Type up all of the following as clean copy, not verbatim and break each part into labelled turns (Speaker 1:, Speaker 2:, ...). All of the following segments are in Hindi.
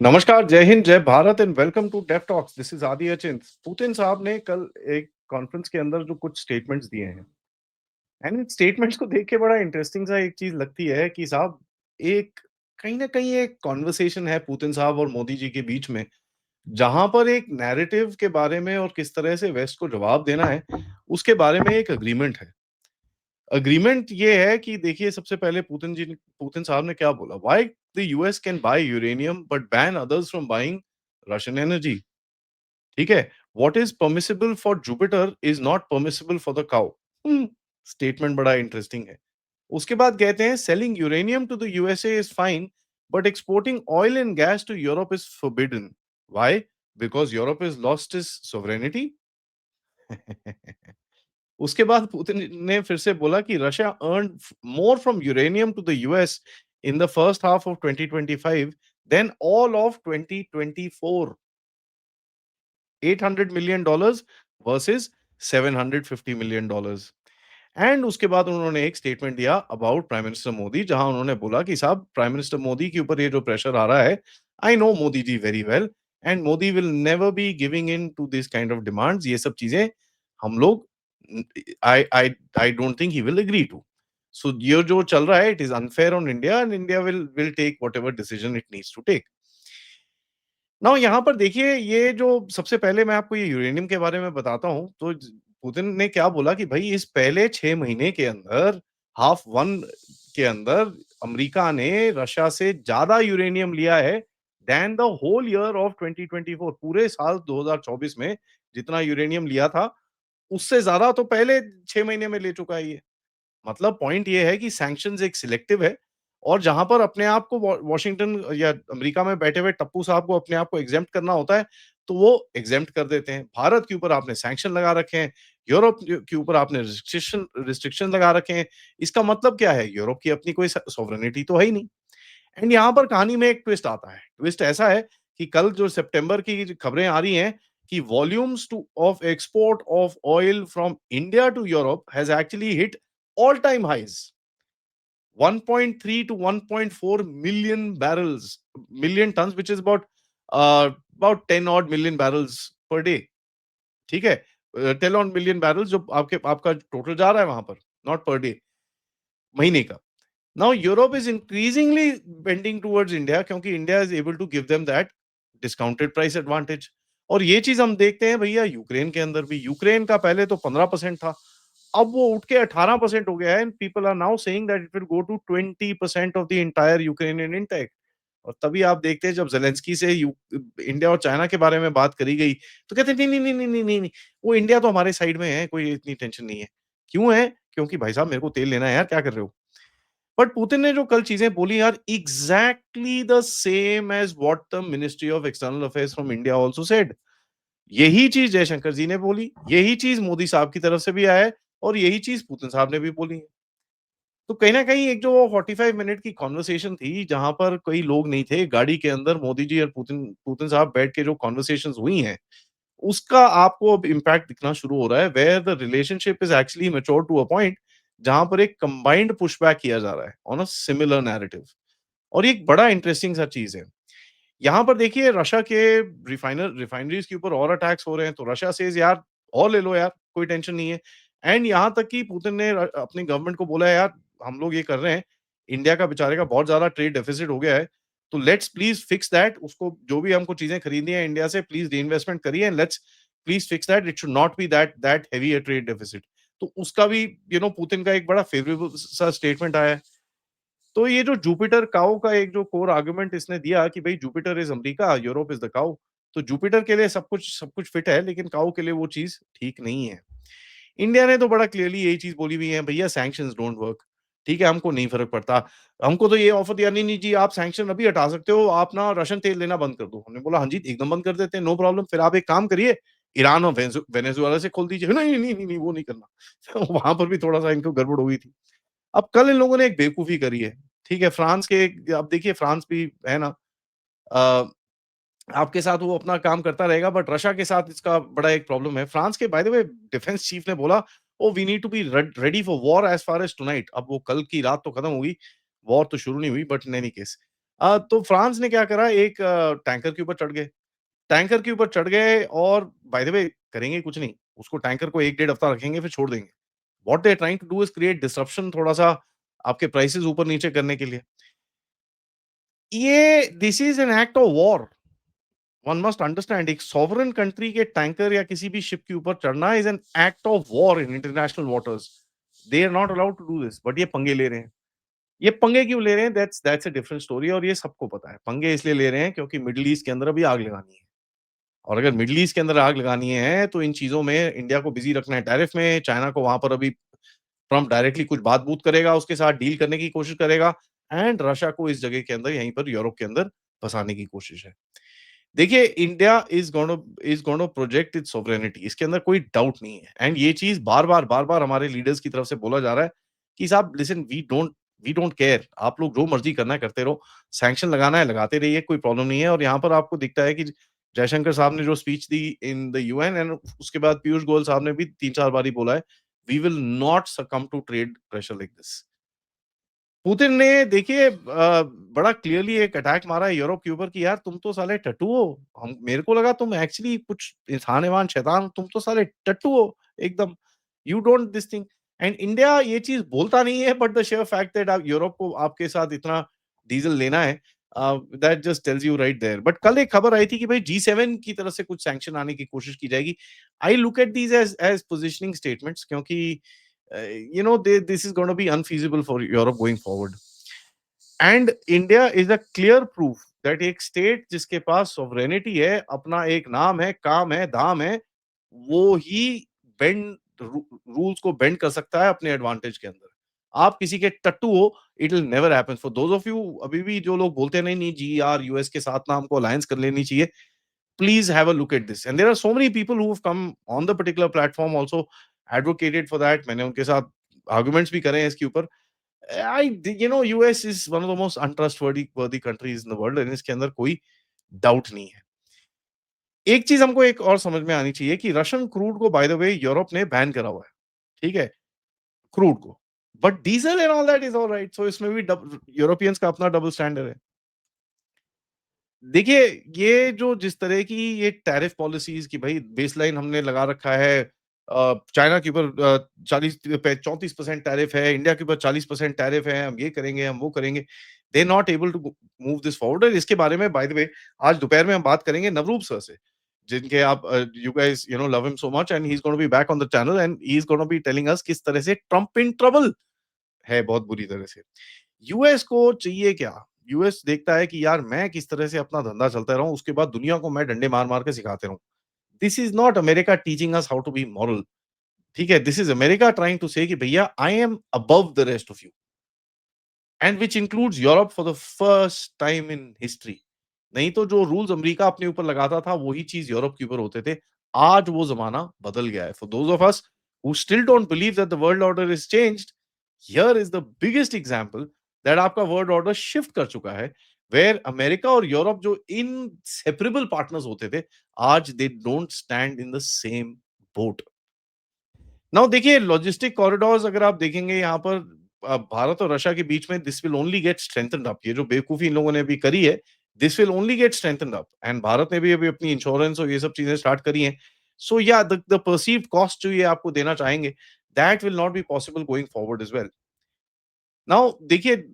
Speaker 1: नमस्कार, जय हिंद, जय Bharat and welcome to deaf talks. This is Aadi Achint. Putin साहब ने कल एक कॉन्फ्रेंस के अंदर जो कुछ स्टेटमेंट्स दिए हैं एंड इन स्टेटमेंट्स को देख के बड़ा इंटरेस्टिंग सा एक चीज लगती है कि साहब एक कहीं ना कहीं एक कॉन्वर्सेशन है पुतिन साहब और मोदी जी के बीच में, जहां पर एक नैरेटिव के बारे में और किस तरह से वेस्ट को जवाब देना है उसके बारे में एक अग्रीमेंट है। अग्रीमेंट ये है कि देखिए, सबसे पहले पुतिन साहब ने क्या बोला, why the US can buy uranium but ban others from buying Russian energy. ठीक है, what is permissible for Jupiter is not permissible for the cow. Statement बड़ा इंटरेस्टिंग है। उसके बाद कहते हैं selling uranium to the USA is fine but exporting oil and gas to Europe is forbidden. Why? Because Europe is lost is sovereignty. उसके बाद पुतिन ने फिर से बोला कि Russia earn more from uranium to the US in the first half of 2025 then all of 2024। $800 million versus $750 million. And उसके बाद उन्होंने एक स्टेटमेंट दिया अबाउट प्राइम मिनिस्टर मोदी, जहां उन्होंने बोला कि साहब, प्राइम मिनिस्टर मोदी के ऊपर ये जो प्रेशर आ रहा है, I know Modi ji very well and Modi will never be giving in to this kind of demands. ये सब चीजें हम लोग, I I I don't think he will agree to. So ये जो चल रहा है, it is unfair on India and India will take whatever decision it needs to take. Now यहाँ पर देखिए, ये जो सबसे पहले मैं आपको ये यूरेनियम के बारे में बताता हूँ, तो पुतिन ने क्या बोला कि भाई इस पहले 6 महीने के अंदर, हाफ वन के अंदर, अमेरिका ने रशिया से ज्यादा यूरेनियम लिया है than the whole year of 2024। पूरे साल 2024 में जितना यूरेनियम लिया था, उससे ज्यादा तो पहले 6 महीने में ले चुका है ये। मतलब पॉइंट ये है कि सैंक्शंस एक सिलेक्टिव है, और जहां पर अपने आप को वॉशिंगटन या अमेरिका में बैठे हुए टप्पू साहब को अपने आप को एग्जेम्प्ट करना होता है, तो वो एग्जेम्प्ट कर देते हैं। भारत के ऊपर आपने सैंक्शन लगा रखे हैं, यूरोप के ऊपर आपने रिस्ट्रिक्शन लगा रखे हैं। इसका मतलब क्या है? यूरोप की अपनी कोई सॉवरेनिटी तो है ही नहीं। एंड यहाँ पर कहानी में एक ट्विस्ट आता है। ट्विस्ट ऐसा है कि कल जो सितंबर की जो खबरें आ रही हैं कि volumes to of export of oil from India to Europe has actually hit all time highs, 1.3 to 1.4 million barrels, million tons, which is about 10 odd million barrels per day। ठीक है, 10 odd million barrels जो आपका टोटल जा रहा है वहां पर, नॉट पर डे, महीने का। Now Europe is increasingly bending towards India, क्योंकि India is able to give them that discounted price advantage. और ये चीज हम देखते हैं भैया यूक्रेन के अंदर भी। यूक्रेन का पहले तो 15% था, अब वो उठ के 18% हो गया है and people are now saying that it will go to 20% of the entire Ukrainian intake. और तभी आप देखते हैं जब जेलेंस्की से इंडिया और चाइना के बारे में बात करी गई, तो कहते हैं नहीं नहीं नहीं नहीं नहीं नहीं नहीं, वो इंडिया तो हमारे साइड में है, कोई इतनी टेंशन नहीं है। क्यों है? क्योंकि भाई साहब, मेरे को तेल लेना है यार, क्या कर रहे हो? बट पुतिन ने जो कल चीजें बोली यार, exactly the same as what the Ministry of External Affairs from India also said. यही चीज जयशंकर जी ने बोली, यही चीज मोदी साहब की तरफ से भी आया है, और यही चीज पुतिन साहब ने भी बोली है। तो कहीं ना कहीं एक जो 45 मिनट की कॉन्वर्सेशन थी, जहां पर कोई लोग नहीं थे गाड़ी के अंदर, मोदी जी और पुतिन पुतिन साहब बैठ के जो कॉन्वर्सेशन हुई हैं, उसका आपको अब इम्पैक्ट दिखना शुरू हो रहा है, where the relationship is actually mature to a point, जहां पर एक कंबाइंड पुशबैक किया जा रहा है ऑन अ सिमिलर नैरेटिव। और ये एक बड़ा इंटरेस्टिंग सा चीज है। यहाँ पर देखिए, रशिया के रिफाइनरीज के ऊपर और अटैक्स हो रहे हैं, तो रशिया सेज यार और ले लो यार, कोई टेंशन नहीं है। एंड यहाँ तक कि पुतिन ने अपनी गवर्नमेंट को बोला है, यार हम लोग ये कर रहे हैं, इंडिया का बेचारे का बहुत ज्यादा ट्रेड डेफिसिट हो गया है, तो लेट्स प्लीज फिक्स दैट। उसको जो भी हमको चीजें खरीदनी है इंडिया से, प्लीज री इन्वेस्टमेंट करिए and let's please fix that, it should not be that that heavy a trade deficit. तो उसका भी पुतिन का एक बड़ा फेवरेबल सा स्टेटमेंट आया है। तो ये जो जुपिटर काऊ का एक जो कोर आर्गुमेंट इसने दिया कि भाई Jupiter is America, Europe is the cow. तो जुपिटर के लिए सब कुछ फिट है, लेकिन काऊ के लिए वो चीज ठीक नहीं है। इंडिया ने तो बड़ा क्लियरली यही चीज बोली हुई है, भैया सैंक्शंस डोंट वर्क। ठीक है, हमको नहीं फर्क पड़ता। हमको तो ये ऑफर दिया, नहीं नहीं जी, आप सैंक्शन अभी हटा सकते हो, आप ना रशियन तेल लेना बंद कर दो। हमने बोला हाँ जी, एकदम बंद कर देते हैं, नो प्रॉब्लम। फिर आप एक काम करिए, ईरान और वेनेजुएला से खोल दीजिए। नहीं नहीं नहीं नहीं, वो नहीं करना। वहां पर भी थोड़ा सा इनको गड़बड़ हो गई थी। अब कल इन लोगों ने एक बेवकूफी करी है। ठीक है, फ्रांस के, अब देखिए फ्रांस भी है ना, अ, आपके साथ वो अपना काम करता रहेगा, बट रशिया के साथ इसका बड़ा एक प्रॉब्लम है। फ्रांस के by the way defence chief ने बोला, oh we need to be ready for war as far as tonight. अब वो कल की रात तो खत्म हुई, वॉर तो शुरू नहीं हुई, बट इन एनी केस तो फ्रांस ने क्या करा, एक टैंकर के ऊपर चढ़ गए। टैंकर के ऊपर चढ़ गए और बाय द वे करेंगे कुछ नहीं। उसको टैंकर को 1 डेढ़ हफ्ता रखेंगे फिर छोड़ देंगे। What they are trying to do is create disruption, थोड़ा-सा आपके प्राइसेज़ ऊपर-नीचे करने के लिए। ये this is an act of war. One must understand, एक सॉवरेन कंट्री के टैंकर या किसी भी शिप के ऊपर चढ़ना is an act of war in international waters. They are not allowed to do this, but ये पंगे ले रहे हैं। ये पंगे क्यों ले रहे हैं? दैट्स अ डिफरेंट स्टोरी, और ये सबको पता है। पंगे इसलिए ले रहे हैं क्योंकि मिडल ईस्ट के अंदर अभी आग लगानी है। और अगर मिडल ईस्ट के अंदर आग लगानी है, तो इन चीज़ों में इंडिया को बिज़ी रखना है टैरिफ में, चाइना को वहाँ पर अभी ट्रम्प डायरेक्टली कुछ बात-बूत करेगा, उसके साथ डील करने की कोशिश करेगा, एंड रशिया को इस जगह के अंदर, यहीं पर यूरोप के अंदर फँसाने की कोशिश है। देखिए, India is gonna project it's sovereignty, इसके अंदर कोई डाउट नहीं है, एंड ये चीज़ बार-बार हमारे लीडर्स की तरफ से बोला जा रहा है कि साहब लिस्टेन, वी डोंट केयर, आप लोग जो मर्ज़ी करना है करते रहो, सैंक्शन लगाना है लगाते रहिए, कोई प्रॉब्लम नहीं है। और यहाँ पर आपको दिखता है कि जयशंकर साहब ने जो speech the in the UN, and उसके बाद पीयूष गोयल साहब ने भी 3-4 बार ही बोला है, we will not succumb to trade pressure like this. Putin ने देखिए बड़ा क्लियरली एक अटैक मारा है यूरोप के ऊपर कि यार तुम तो साले टट्टू हो। हम मेरे को लगा तुम एक्चुअली कुछ इंसान-विसान शैतान हो, तुम तो साले टट्टू हो एकदम। You don't this thing, and India ये चीज़ बोलता नहीं है, but the share fact that आप यूरोप को आपके साथ इतना डीज़ल लेना है, that just tells you right there. But कल एक खबर आई थी कि भाई G7 की तरफ से कुछ सैंक्शन आने की कोशिश की जाएगी। I look at these as positioning statements, क्योंकि this is going to be unfeasible for Europe going forward. And India is a clear proof that एक स्टेट जिसके पास सॉवरेनिटी है, अपना एक नाम है, काम है, धाम है, वो ही बेंड रूल्स को बेंड कर सकता है अपने एडवांटेज के अंदर। आप किसी के टट्टू हो, it will never happen. For those of you अभी भी जो लोग बोलते हैं नहीं नहीं जी यार यूएस के साथ ना हमको अलायंस कर लेनी चाहिए, please have a look at this. And there are so many people who have come on the particular platform also advocated for that. मैंने उनके साथ arguments भी करे हैं इसके ऊपर। US is one of the most untrustworthy worthy countries in the world, and इसके अंदर कोई डाउट नहीं है। एक चीज हमको एक और समझ में आनी चाहिए कि रशियन क्रूड को बाय द वे यूरोप ने बैन करा हुआ है, ठीक है? क्रूड को। But diesel and all that is all right, so इसमें भी यूरोपियंस का अपना डबल स्टैंडर्ड है। देखिए, ये जो जिस तरह की ये टैरिफ पॉलिसीज़ कि भई बेसलाइन हमने लगा रखा है, चाइना के ऊपर 40 पे 34% टैरिफ है, इंडिया के ऊपर 40% टैरिफ है, हम ये करेंगे, हम वो करेंगे। They are not able to move this forward, और इसके बारे में बाय द वे आज दोपहर में हम बात करेंगे नवरूप सर से, जिनके आप you guys love him so much, and he is gonna be back on the channel, and he is gonna be telling us किस तरह से ट्रम्प इन ट्रबल है बहुत बुरी तरह से। यूएस को चाहिए क्या? यूएस देखता है कि यार मैं किस तरह से अपना धंधा चलता रहूँ, उसके बाद दुनिया को मैं डंडे मार-मार के सिखाते रहूँ। This is not America teaching us how to be moral, ठीक है? This is America trying to say कि भैया I am above the rest of you, and which includes Europe for the first time in history. नहीं तो जो रूल्स अमेरिका अपने ऊपर लगाता था, वही चीज़ यूरोप के ऊपर होते थे। आज वो ज़माना बदल गया है। For those of us who still don't believe that the world order is changed, here is the biggest example that आपका वर्ल्ड ऑर्डर शिफ्ट कर चुका है, वेयर अमेरिका और यूरोप जो इनसेपरेबल पार्टनर्स होते थे, आज they don't stand in the same boat. Now देखिए, लॉजिस्टिक कॉरिडोर्स अगर आप देखेंगे यहाँ पर भारत और रशिया के बीच में, this will only get strengthened up. ये जो बेवकूफी इन लोगों ने अभी करी है, this will only get strengthened up, and Bharat ने भी अभी अपनी इंश्योरेंस और ये सब चीजें स्टार्ट करी हैं। सो या द परसीव्ड कॉस्ट जो ये आपको देना चाहेंगे, that will not be possible going forward as well. Now देखिए,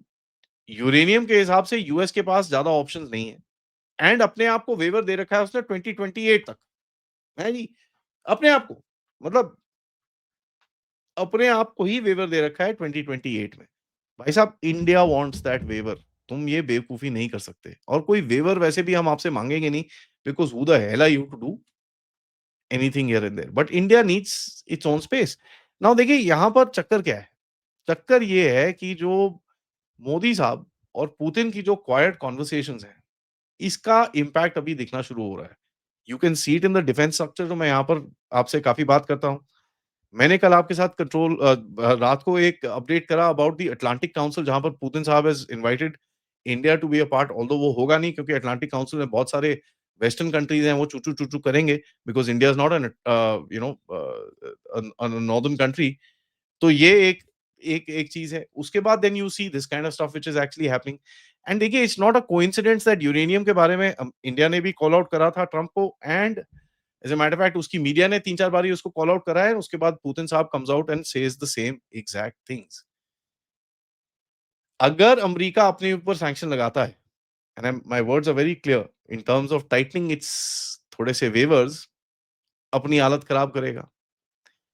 Speaker 1: यूरेनियम के हिसाब से यूएस के पास ज्यादा ऑप्शंस नहीं है, एंड अपने आप को वेवर दे रखा है उसने 2028 तक, है जी? अपने आप को, मतलब अपने आप को ही वेवर दे रखा है 2028 में। भाई साहब, इंडिया वांट्स दैट वेवर। तुम ये बेवकूफी नहीं कर सकते, और कोई वेवर वैसे भी हम आपसे मांगेंगे नहीं, because who the hell are you to do anything here and there, but India needs its own space. Now देखिए, यहाँ पर चक्कर क्या है? चक्कर ये है कि जो मोदी साहब और पुतिन की जो क्वाइट कन्वर्सेशंस हैं, इसका इम्पैक्ट अभी दिखना शुरू हो रहा है। You can see it in the defence structure, जो मैं यहाँ पर आपसे काफ़ी बात करता हूँ। मैंने कल आपके साथ रात को एक अपडेट करा अबाउट द अटलांटिक काउंसिल, जहां पर पुतिन साहब has invited India to be a part, although वो होगा नहीं क्योंकि अटलांटिक काउंसिल में बहुत सारे वेस्टर्न कंट्रीज हैं, वो चूचू चूचू करेंगे, because India is not an northern country. तो ये एक एक एक चीज है। उसके बाद then you see this kind of stuff which is actually happening, and देखिए it's not a coincidence that uranium के बारे में इंडिया ने भी कॉल आउट करा था ट्रम्प को and as a matter of fact उसकी मीडिया ने 3-4 बार ही उसको कॉल आउट करा है, उसके बाद पुतिन साहब comes out and says the same exact things. अगर अमेरिका अपने ऊपर सैंक्शन लगाता है and my words are very clear in terms of tightening its थोड़े से वेवर्स अपनी हालत खराब करेगा।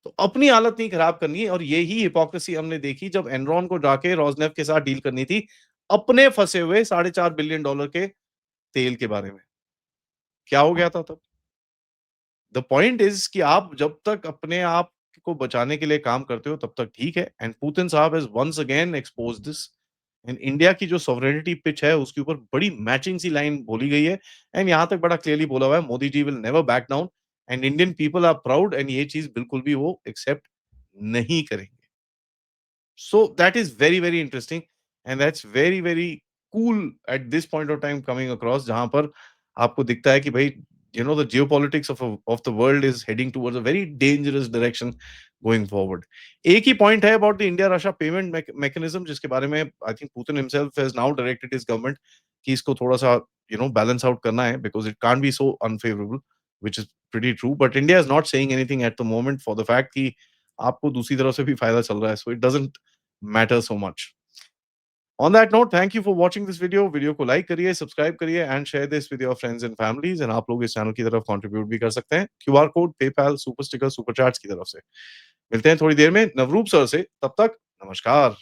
Speaker 1: तो अपनी हालत नहीं खराब करनी है और यही हिपोक्रेसी हमने देखी जब एनरॉन को जाके रोसनेफ्ट के साथ डील करनी थी, अपने फँसे हुए $4.5 बिलियन डॉलर के तेल के बारे में। क्या हो गया था तब? द पॉइंट इज़ कि आप जब तक अपने आप को बचाने के लिए काम करते हो तब तक ठीक है एंड पुतिन साहब has once again exposed this and India की जो सॉवरेनिटी पिच है उसके ऊपर बड़ी मैचिंग सी लाइन बोली गई है एंड यहाँ तक बड़ा क्लियरली बोला हुआ है Modi ji will never back down and Indian people are proud and ये चीज़ बिल्कुल भी वो एक्सेप्ट नहीं करेंगे। So that is very, very interesting and that's very, very cool at this point of time coming across जहाँ पर आपको दिखता है कि भाई the geopolitics of the world is heading towards a very dangerous direction going forward. एक ही point है about the India-Russia payment mechanism जिसके बारे में I think Putin himself has now directed his government कि इसको थोड़ा सा balance out करना है because it can't be so unfavorable, which is pretty true. But India is not saying anything at the moment for the fact कि आपको दूसरी तरफ से भी फायदा चल रहा है. So it doesn't matter so much. On that note, thank you for watching this video. Video को लाइक करिए, सब्सक्राइब करिए and share this with your friends and families and आप लोग इस चैनल की तरफ कंट्रीब्यूट भी कर सकते हैं QR code, PayPal, super sticker, super chats की तरफ से। मिलते हैं थोड़ी देर में नवरूप सर से, तब तक नमस्कार।